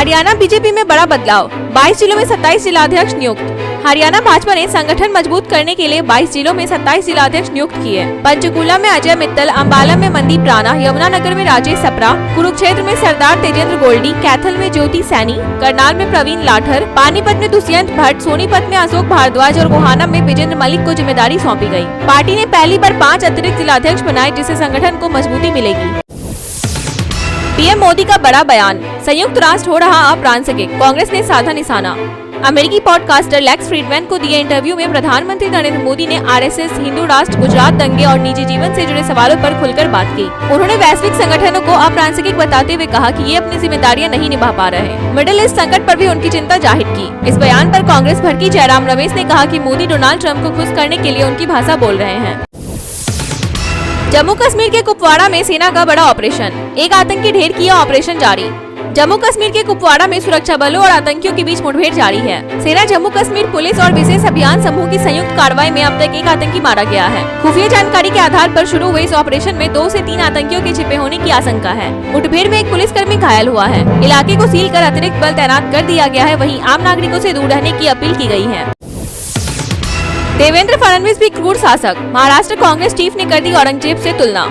Haryana BJP में बड़ा बदलाव, 22 जिलों में 27 जिलाध्यक्ष नियुक्त। हरियाणा भाजपा ने संगठन मजबूत करने के लिए 22 जिलों में 27 जिलाध्यक्ष नियुक्त किए। पंचकूला में अजय मित्तल, अम्बाला में मनदीप राणा, यमुनानगर में राजेश सप्रा, कुरुक्षेत्र में सरदार तेजेंद्र गोल्डी, कैथल में ज्योति सैनी, करनाल में प्रवीण लाठर, पानीपत में दुष्यंत भट्ट, सोनीपत में अशोक भारद्वाज और गोहाना में विजेंद्र मलिक को जिम्मेदारी सौंपी गयी। पार्टी ने पहली बार 5 अतिरिक्त जिलाध्यक्ष बनाए, जिससे संगठन को मजबूती मिलेगी। पीएम मोदी का बड़ा बयान, संयुक्त राष्ट्र हो रहा अप्रासंगिक, कांग्रेस ने साधा निशाना। अमेरिकी पॉडकास्टर लेक्स फ्रीडमैन को दिए इंटरव्यू में प्रधानमंत्री नरेंद्र मोदी ने आरएसएस, हिंदू राष्ट्र, गुजरात दंगे और निजी जीवन से जुड़े सवालों पर खुलकर बात की। उन्होंने वैश्विक संगठनों को अप्रासंगिक बताते हुए कहा कि ये अपनी जिम्मेदारियां नहीं निभा पा रहे। मिडिल ईस्ट संकट पर भी उनकी चिंता जाहिर की। इस बयान पर कांग्रेस भड़की जयराम रमेश ने कहा कि मोदी डोनाल्ड ट्रंप को खुश करने के लिए उनकी भाषा बोल रहे हैं। जम्मू कश्मीर के कुपवाड़ा में सेना का बड़ा ऑपरेशन, एक आतंकी ढेर किया ऑपरेशन जारी। जम्मू कश्मीर के कुपवाड़ा में सुरक्षा बलों और आतंकियों के बीच मुठभेड़ जारी है। सेना, जम्मू कश्मीर पुलिस और विशेष अभियान समूह की संयुक्त कार्रवाई में अब तक एक आतंकी मारा गया है। खुफिया जानकारी के आधार पर शुरू हुए इस ऑपरेशन में 2 से 3 आतंकियों के छिपे होने की आशंका है। मुठभेड़ में एक पुलिसकर्मी घायल हुआ है। इलाके को सील कर अतिरिक्त बल तैनात कर दिया गया है। वहीं आम नागरिकों से दूर रहने की अपील की गई है। देवेंद्र फडणवीस भी क्रूर शासक, महाराष्ट्र कांग्रेस चीफ ने कर दी औरंगजेब से तुलना।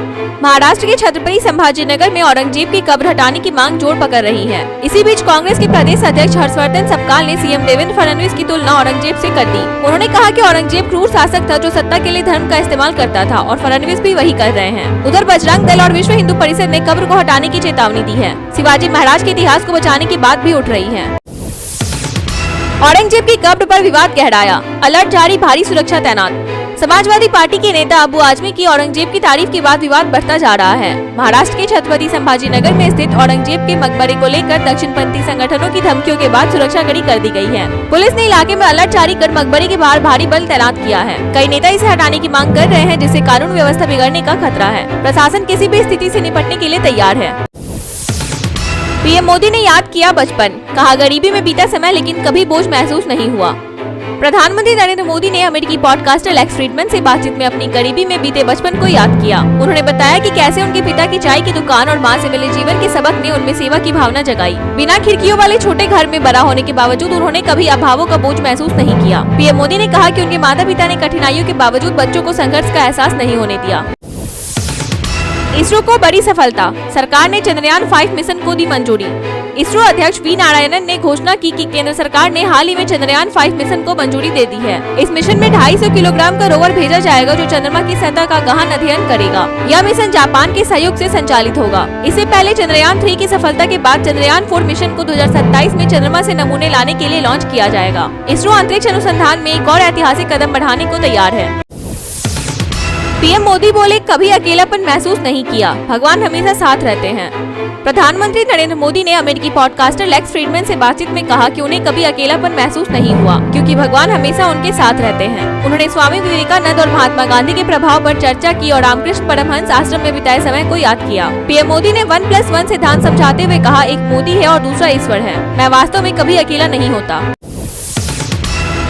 महाराष्ट्र के छत्रपति संभाजीनगर में औरंगजेब की कब्र हटाने की मांग जोर पकड़ रही है। इसी बीच कांग्रेस के प्रदेश अध्यक्ष हर्षवर्धन सपकाल ने सीएम देवेंद्र फडणवीस की तुलना औरंगजेब से कर दी। उन्होंने कहा कि औरंगजेब क्रूर शासक था जो सत्ता के लिए धर्म का इस्तेमाल करता था और फडणवीस भी वही कर रहे हैं। उधर बजरंग दल और विश्व हिंदू परिषद ने कब्र को हटाने की चेतावनी दी है। शिवाजी महाराज के इतिहास को बचाने की बात भी उठ रही है। औरंगजेब की कब्र पर विवाद गहराया, अलर्ट जारी, भारी सुरक्षा तैनात। समाजवादी पार्टी के नेता अबू आजमी की औरंगजेब की तारीफ के बाद विवाद बढ़ता जा रहा है। महाराष्ट्र के छत्रपति संभाजीनगर में स्थित औरंगजेब के मकबरे को लेकर दक्षिणपंथी संगठनों की धमकियों के बाद सुरक्षा कड़ी कर दी गई है। पुलिस ने इलाके में अलर्ट जारी कर मकबरे के बाहर भारी बल तैनात किया है। कई नेता इसे हटाने की मांग कर रहे हैं, जिससे कानून व्यवस्था बिगड़ने का खतरा है। प्रशासन किसी भी स्थिति से निपटने के लिए तैयार है। पीएम मोदी ने याद किया बचपन, कहा गरीबी में बीता समय लेकिन कभी बोझ महसूस नहीं हुआ। प्रधानमंत्री नरेंद्र मोदी ने अमेरिकी पॉडकास्टर लेक्स फ्रीडमैन से बातचीत में अपनी गरीबी में बीते बचपन को याद किया। उन्होंने बताया कि कैसे उनके पिता की चाय की दुकान और मां से मिले जीवन के सबक ने उनमें सेवा की भावना जगाई। बिना खिड़कियों वाले छोटे घर में बड़ा होने के बावजूद उन्होंने कभी अभावों का बोझ महसूस नहीं किया। पीएम मोदी ने कहा कि उनके माता पिता ने कठिनाइयों के बावजूद बच्चों को संघर्ष का एहसास नहीं होने दिया। इसरो को बड़ी सफलता, सरकार ने चंद्रयान 5 मिशन को दी मंजूरी। इसरो अध्यक्ष वी नारायणन ने घोषणा की कि केंद्र सरकार ने हाल ही में चंद्रयान 5 मिशन को मंजूरी दे दी है। इस मिशन में 250 किलोग्राम का रोवर भेजा जाएगा जो चंद्रमा की सतह का गहन अध्ययन करेगा। यह मिशन जापान के सहयोग से संचालित होगा। इससे पहले चंद्रयान 3 की सफलता के बाद चंद्रयान 4 मिशन को 2027 में चंद्रमा से नमूने लाने के लिए लॉन्च किया जाएगा। इसरो अंतरिक्ष अनुसंधान में एक और ऐतिहासिक कदम बढ़ाने को तैयार है। पीएम मोदी बोले, कभी अकेलापन महसूस नहीं किया, भगवान हमेशा साथ रहते हैं। प्रधानमंत्री नरेंद्र मोदी ने अमेरिकी पॉडकास्टर लेक्स फ्रीडमैन से बातचीत में कहा कि उन्हें कभी अकेलापन महसूस नहीं हुआ क्योंकि भगवान हमेशा उनके साथ रहते हैं। उन्होंने स्वामी विवेकानंद और महात्मा गांधी के प्रभाव पर चर्चा की और रामकृष्ण परमहंस आश्रम में बिताए समय को याद किया। पीएम मोदी ने 1+1 सिद्धांत समझाते हुए कहा, एक मोदी है और दूसरा ईश्वर है। मैं वास्तव में कभी अकेला नहीं होता।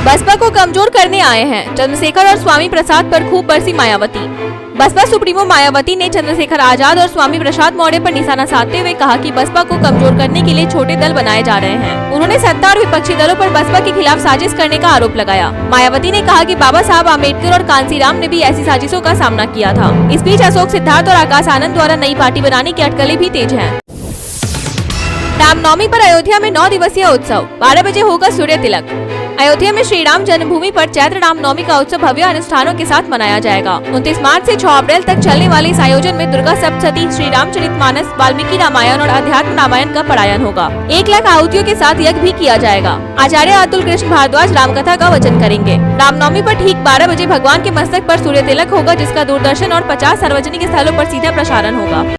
बसपा को कमजोर करने आए हैं, चंद्रशेखर और स्वामी प्रसाद पर खूब बरसी मायावती। बसपा सुप्रीमो मायावती ने चंद्रशेखर आजाद और स्वामी प्रसाद मौर्य पर निशाना साधते हुए कहा कि बसपा को कमजोर करने के लिए छोटे दल बनाए जा रहे हैं। उन्होंने सत्ता और विपक्षी दलों पर बसपा के खिलाफ साजिश करने का आरोप लगाया। मायावती ने कहा कि बाबा साहब आम्बेडकर और कांसीराम ने भी ऐसी साजिशों का सामना किया था। इस बीच अशोक सिद्धार्थ और आकाश आनंद द्वारा नई पार्टी बनाने की अटकलें भी तेज है। रामनवमी पर अयोध्या में 9 दिवसीय उत्सव, 12 बजे होगा सूर्य तिलक। अयोध्या में श्री राम जन्मभूमि पर चैत्र रामनवमी का उत्सव भव्य अनुष्ठानों के साथ मनाया जाएगा। 29 मार्च से 6 अप्रैल तक चलने वाले इस आयोजन में दुर्गा सप्तशती, श्री रामचरितमानस, वाल्मीकि रामायण और अध्यात्म रामायण का पारायण होगा। 1 लाख आहुतियों के साथ यज्ञ भी किया जाएगा। आचार्य अतुल कृष्ण भारद्वाज रामकथा का वचन करेंगे। रामनवमी पर ठीक 12 बजे भगवान के मस्तक पर सूर्य तिलक होगा, जिसका दूरदर्शन और 50 सार्वजनिक स्थलों पर सीधा प्रसारण होगा।